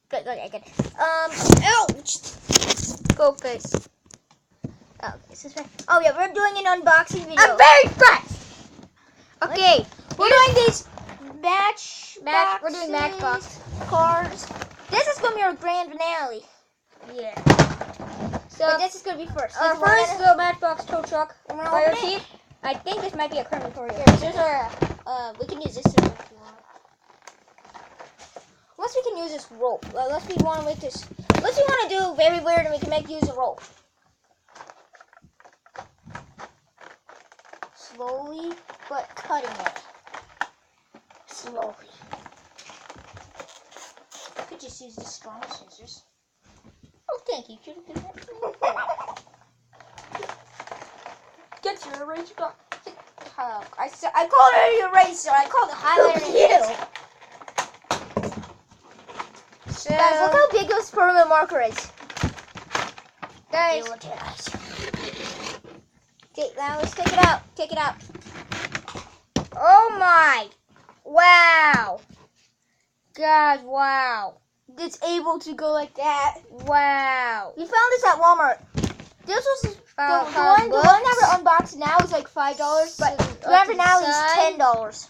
Good. Ouch. Focus. Oh, this is right. Oh yeah, we're doing an unboxing video. I'm very fast. Okay, we're doing these We're doing Matchbox cars. This is gonna be our grand finale. Yeah. But So this is gonna be first. first the Matchbox tow truck I'm gonna fire open it. chief. I think this might be a crematorium. Here, here's our. We can use this if you want. Unless we can use this rope. Unless we want to make this. Unless we want to do very weird and we can use a rope. Slowly, but cutting it. Slowly. I could just use the strong scissors. Oh, thank you. Should have done that. Get your eraser block. I called it an eraser. I called it highlighter an eraser. So, Guys, look how big this permanent marker is. guys, Okay, now let's take it out. Take it out. oh my, wow, God, wow, It's able to go like that. wow. We found this at Walmart. This was the one that we're unboxing now is like $5, but remember now is $10.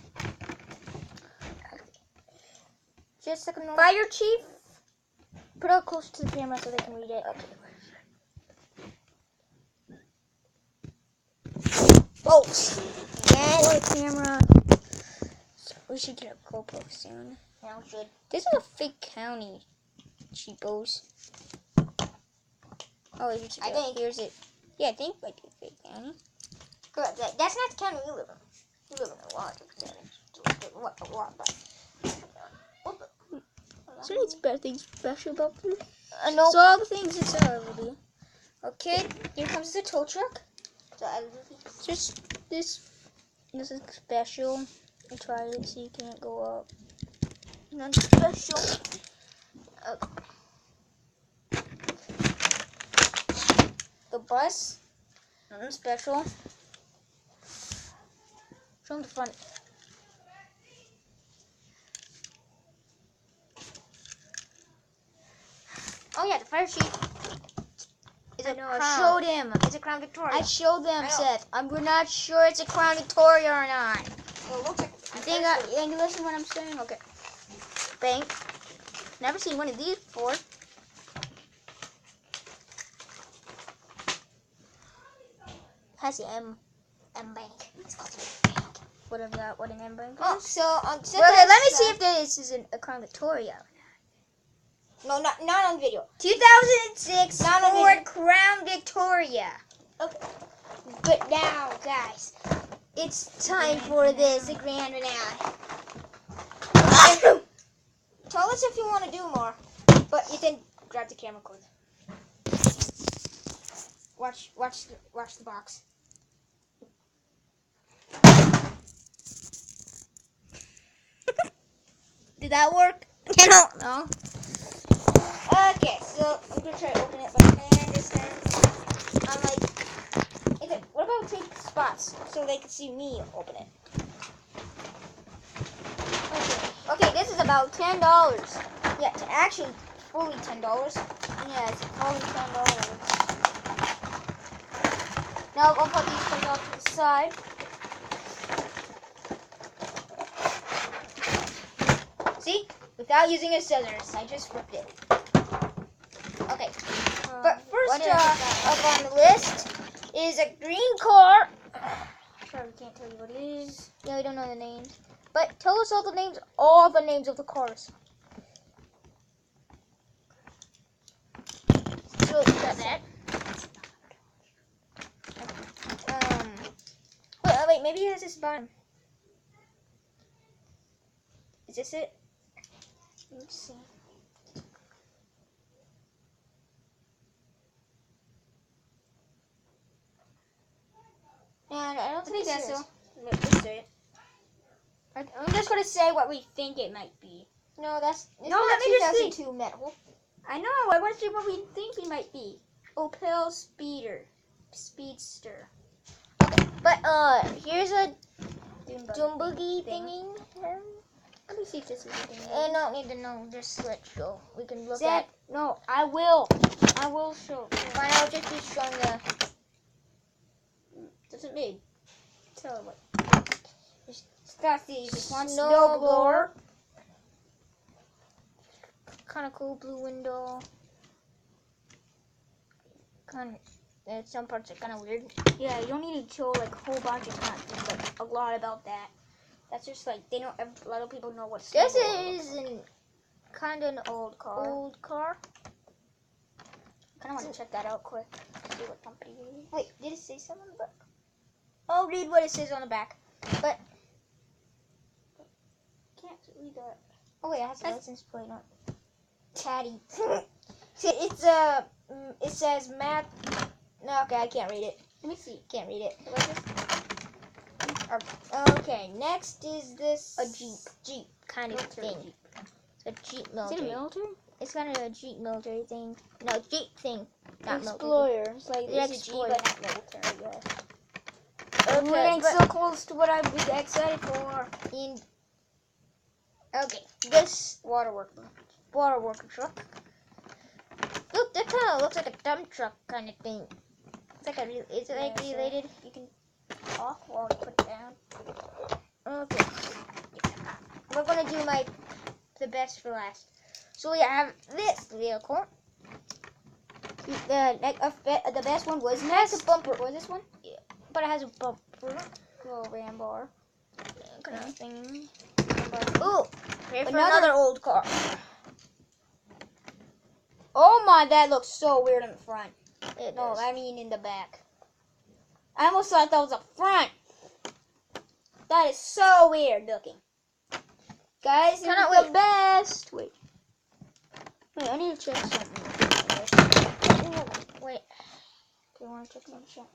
Just a second. Fire chief. Put it close to the camera so they can read it. Oh, Poor camera. So we should get a GoPro soon. now we should. This is a fake county, cheapos. Oh, here's it. I think. Here's it. Yeah, I think like a fake county. Good. That's not the county we live in. We live in a lot of counties. Is there anything special about this? No. So all the things it's will do. Okay, here comes the tow truck. Just this is special. I tried it so you can't go up. None special. The bus, nothing special. Show them the front. Oh yeah, the fire chief. I know, I Crown. showed him. It's a Crown Victoria. I showed them, I know. Seth. We're not sure it's a Crown Victoria or not. Well, it looks like You think you listen to what I'm saying? Okay. Bank. Never seen one of these before. has the M bank. It's called a bank. Whatever that, what an M bank is. Oh, so Well, okay, let me see if this is a Crown Victoria. No, not on video. 2006 Not on Ford video. Crown Victoria. Okay. But now, guys, it's time for this grand finale. Tell us if you want to do more, but you can grab the camera cord. Watch the box. Did that work? No. Okay, so I'm gonna try to open it, but man, this time I'm like, what about take spots so they can see me open it? Okay, this is about $10. Yeah, it's actually fully $10. Yeah, it's fully $10. Now I'll put these things off to the side. See? Without using a scissors, I just ripped it. Okay. But first up on the list is a green car. Sorry, we can't tell you what it is. Yeah, we don't know the names. But tell us all the names of the cars. So you got that. Wait, maybe it has this bottom. Is this it? Let's see. And I don't think that's so. Let's see it. I'm just gonna say what we think it might be. No, that's it's No, not let me just 2002 metal. I know. I want to see what we think it might be. Opel Speedster. Okay, but here's a Dune Doom Boogie thingy. Let me see if this is anything. I don't need to know. Just let's show. We can look Zach, at. no, I will show. Fine, I'll just be showing the. Doesn't need. Tell what. It's got these. One Snow snow blower. Kind of cool blue window. Kind of. Some parts are kind of weird. Yeah, you don't need to show like a whole bunch of content, like a lot about that. That's just like they don't. A lot of people know what. This is kind of an old car. Old car. Kind of want to check that out quick. See what company it is. Wait, did it say something on the back? I'll read what it says on the back. But Can't read that. oh wait, it has a license plate on it. Caddy. It says Matt. No, okay, I can't read it. Let me see. Can't read it. What is this? Okay, next is this A Jeep. Jeep kind of Military thing. Jeep. It's a Jeep Is military. it a military? It's kind of a Jeep military thing. No, Jeep thing. Not military. Explorer. It's like The it's a Jeep, Explorer. but not military. Yeah. Okay, We're getting but- so close to what I'm excited for. Okay, this Water worker. water worker truck. Look, that kind of looks like a dump truck kind of thing. It's like is it like Yeah, related? You can talk while you put it down. Okay. We're gonna do the best for last. So we have this vehicle. The best one was It has a bumper, Was this one? but it has a bumper Little ram bar. kind of thing. Ram bar. Ooh, here for Another- another old car. Oh my, that looks so weird in the front. It No, does. I mean in the back. I almost thought that was a front. That is so weird looking. Guys, this Cannot is the wait. best. Wait, I need to check something. Ooh, wait. Do you want to check something?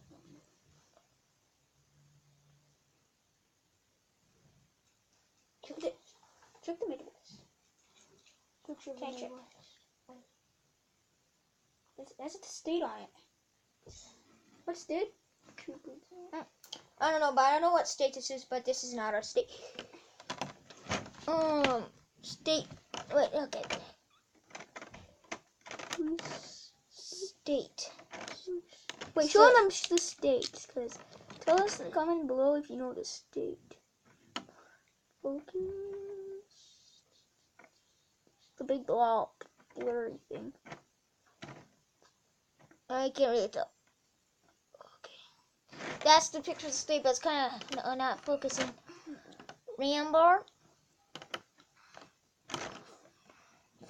Check the Midwest. Can't check. That's the state on it. What state? I don't know, but I don't know what state this is, but this is not our state. State. Wait, okay. State. Wait, show them the states, cause tell us in the comment below if you know the state. Focus. The big blurry thing. I can't really tell. Okay. That's the picture of the state, but it's kind of not focusing. Ram bar.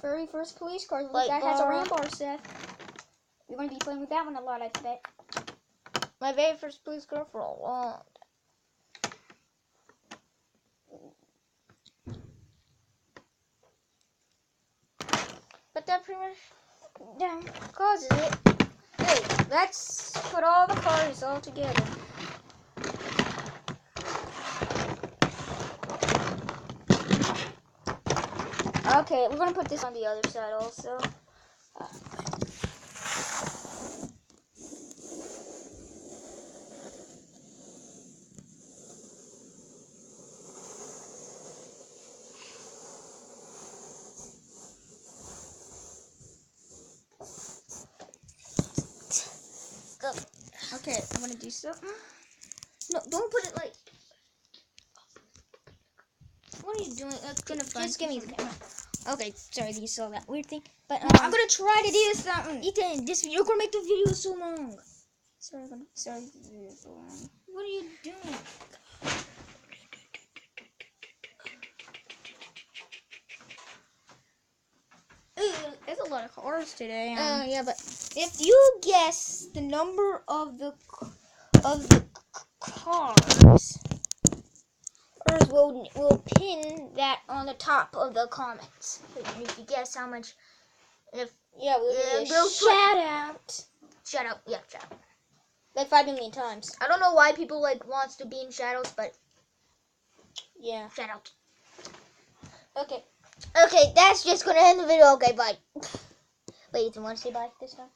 Very first police car. Light That has a bar. ram bar set. You're gonna be playing with that one a lot, I bet. My very first police car for a long time. But that pretty much causes it. Hey, let's put all the cars all together. Okay, we're gonna put this on the other side also. Okay, I'm gonna do something. No, don't put it like. What are you doing? Just give me the camera. Okay, sorry that you saw that weird thing. But I'm gonna try to do something. Ethan, you're gonna make the video so long. Sorry, the video is so long. What are you doing? There's a lot of cars today. Yeah, but if you guess the number of the cars, we'll pin that on the top of the comments. If you guess how much, we'll do a shout out. shout out. Yeah, shout out. Like 5 million times. I don't know why people wants to be in shadows, but Yeah. shout out. Okay. Okay, that's just gonna end the video. Okay, bye. Wait, you want to say bye this time?